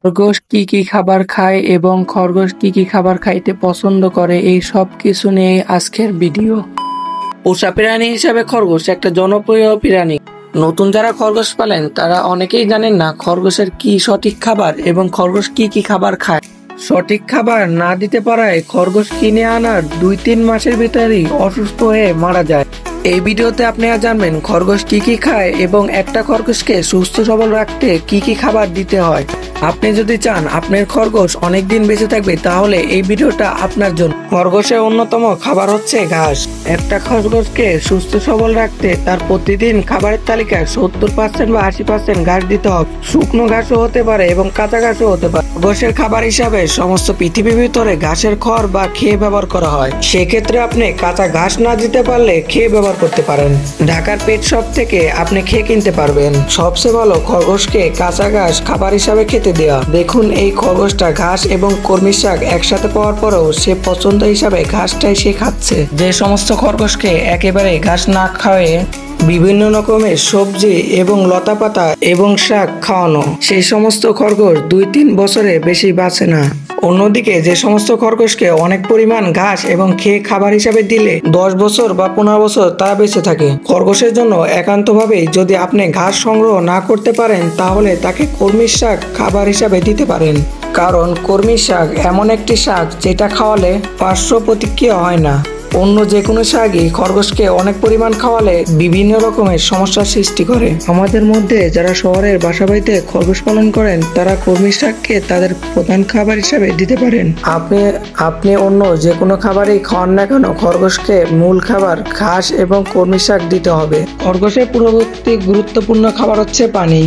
খরগোশ কি কি খাবার খায় এবং খরগোশ কি কি খাবার খাইতে পছন্দ করে এই সব কিছু নিয়ে আজকের ভিডিও। পোষা প্রাণী হিসাবে খরগোশ একটা জনপ্রিয় প্রাণী। নতুন যারা খরগোশ পালেন তারা অনেকেই জানেন না খরগোশের কি সঠিক খাবার এবং খরগোশ কি কি খাবার খায়। সঠিক খাবার না দিতে পারায় খরগোশ কিনে আনার 2-3 মাসের ভিতরেই অসুস্থ হয়ে মারা যায়। এই ভিডিওতে আপনারা জানবেন খরগোশ কি কি খায় এবং একটা খরগোশকে সুস্থ সবল রাখতে কি কি খাবার দিতে হয়। আপনি যদি চান আপনার খরগোশ অনেকদিন বেঁচে থাকবে তাহলে এই ভিডিওটা আপনার জন্য। খরগোশের অন্যতম খাবার হচ্ছে ঘাস। একটা খরগোশকে সুস্থ সবল রাখতে তার প্রতিদিন খাবারের তালিকায় 70% বা 80% ঘাস দিতে হবে। শুকনো ঘাসও হতে পারে এবং কাঁচা ঘাসও হতে পারে। খরগোশের খাবার হিসাবে সমস্ত পৃথিবীর ভিতরে ঘাসের খড় বা খেয়ে ব্যবহার করা হয়। সেক্ষেত্রে আপনি কাঁচা ঘাস না দিতে পারলে খেয়ে ব্যবহার করতে পারেন। ঢাকার পেট শপ থেকে আপনি খেয়ে কিনতে পারবেন। সবচেয়ে ভালো খরগোশকে কাঁচা ঘাস খাবার হিসাবে খেতে দেওয়া। দেখুন এই খরগোশটা ঘাস এবং কলমি শাক একসাথে পাওয়ার পরেও সে পছন্দ হিসাবে ঘাসটাই সে খাচ্ছে। যে সমস্ত খরগোশকে একেবারে ঘাস না খাওয়ায়ে বিভিন্ন রকমের সবজি এবং লতাপাতা এবং শাক খাওয়ানো, সেই সমস্ত খরগোশ 2-3 বছরে বেশি বাঁচে না। অন্যদিকে যে সমস্ত খরগোশকে অনেক পরিমাণ ঘাস এবং খেয়ে খাবার হিসাবে দিলে 10 বছর বা 15 বছর তারা বেঁচে থাকে। খরগোশের জন্য একান্তভাবেই যদি আপনি ঘাস সংগ্রহ না করতে পারেন তাহলে তাকে কলমি শাক খাবার হিসাবে দিতে পারেন। কারণ কলমি শাক এমন একটি শাক যেটা খাওয়ালে পার্শ্ব প্রতিক্রিয়া হয় না। অন্য যে কোনো শাকই খরগোশকে অনেক পরিমাণ খাওয়ালে বিভিন্ন রকমের সমস্যার সৃষ্টি করে। আমাদের মধ্যে যারা শহরের বাসাবাড়িতে খরগোশ পালন করেন তারা কলমি শাককে তাদের প্রধান খাবার হিসাবে দিতে পারেন। আপনি অন্য যে কোনো খাবারই খাওয়ান না কেন খরগোশকে মূল খাবার ঘাস এবং কলমি শাক দিতে হবে। খরগোশের পূর্ববর্তী গুরুত্বপূর্ণ খাবার হচ্ছে পানি।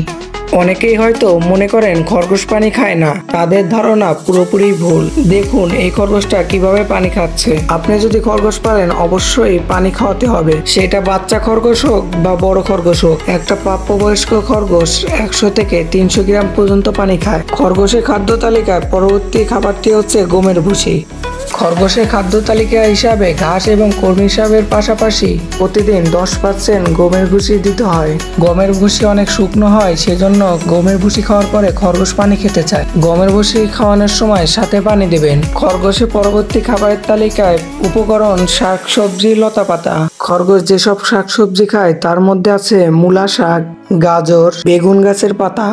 অনেকেই হয়তো মনে করেন খরগোশ পানি খায় না, তাদের ধারণা পুরোপুরি ভুল। দেখুন এই খরগোশটা কিভাবে পানি খাচ্ছে। আপনি যদি খরগোশ পালেন অবশ্যই পানি খাওয়াতে হবে, সেটা বাচ্চা খরগোশ হোক বা বড় খরগোশ হোক। একটা প্রাপ্তবয়স্ক খরগোশ 100 থেকে 300 গ্রাম পর্যন্ত পানি খায়। খরগোশের খাদ্য তালিকায় পরবর্তী খাবারটি হচ্ছে গমের ভুসি। খরগোশের খাদ্য তালিকা হিসাবে ঘাস এবং কলমি শাকের পাশাপাশি প্রতিদিন 10% গমের ভুসি দিতে হয়। গমের ভুসি অনেক শুকনো হয়, সেজন্য গমের ভুসি খাওয়ার পরে খরগোশ পানি খেতে চায়। গমের ভুসি খাওয়ানোর সময় সাথে পানি দেবেন। খরগোশের পরবর্তী খাবারের তালিকায় উপকরণ শাকসবজি, লতাপাতা। খরগোশ যেসব শাকসবজি খায় তার মধ্যে আছে মূলা শাক, গাজর, বেগুন গাছের পাতা,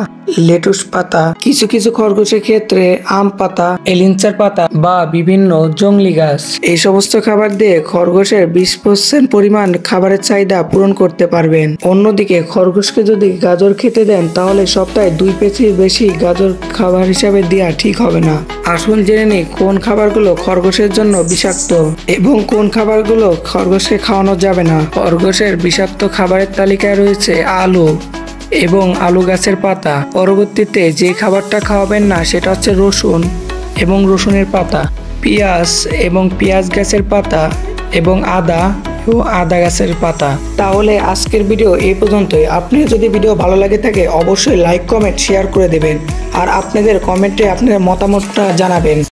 লেটুস পাতা। কিছু কিছু খরগোশের ক্ষেত্রে আম পাতা, এলিঞ্চার পাতা বা বিভিন্ন জংলি গাছ। এই সমস্ত খাবার দিয়ে খরগোশের 20% পরিমাণ খাবারের চাহিদা পূরণ করতে পারবেন। অন্যদিকে খরগোশকে যদি গাজর খেতে দেন তাহলে সপ্তাহে 2 পেঁচির বেশি গাজর খাবার হিসাবে দেওয়া ঠিক হবে না। আসুন জেনে নিই কোন খাবারগুলো খরগোশের জন্য বিষাক্ত এবং কোন খাবারগুলো খরগোশকে খাওয়ানো যাবে না। খরগোশের বিষাক্ত খাবারের তালিকায় রয়েছে আলু এবং আলু গাছের পাতা। পরবর্তীতে যে খাবারটা খাওয়াবেন না সেটা হচ্ছে রসুন এবং রসুনের পাতা, পেঁয়াজ এবং পেঁয়াজ গাছের পাতা এবং আদা ও আদা গাছের পাতা। তাহলে আজকের ভিডিও এই পর্যন্তই। আপনি যদি ভিডিও ভালো লাগে থাকে অবশ্যই লাইক, কমেন্ট, শেয়ার করে দেবেন আর আপনাদের কমেন্টে আপনাদের মতামতটা জানাবেন।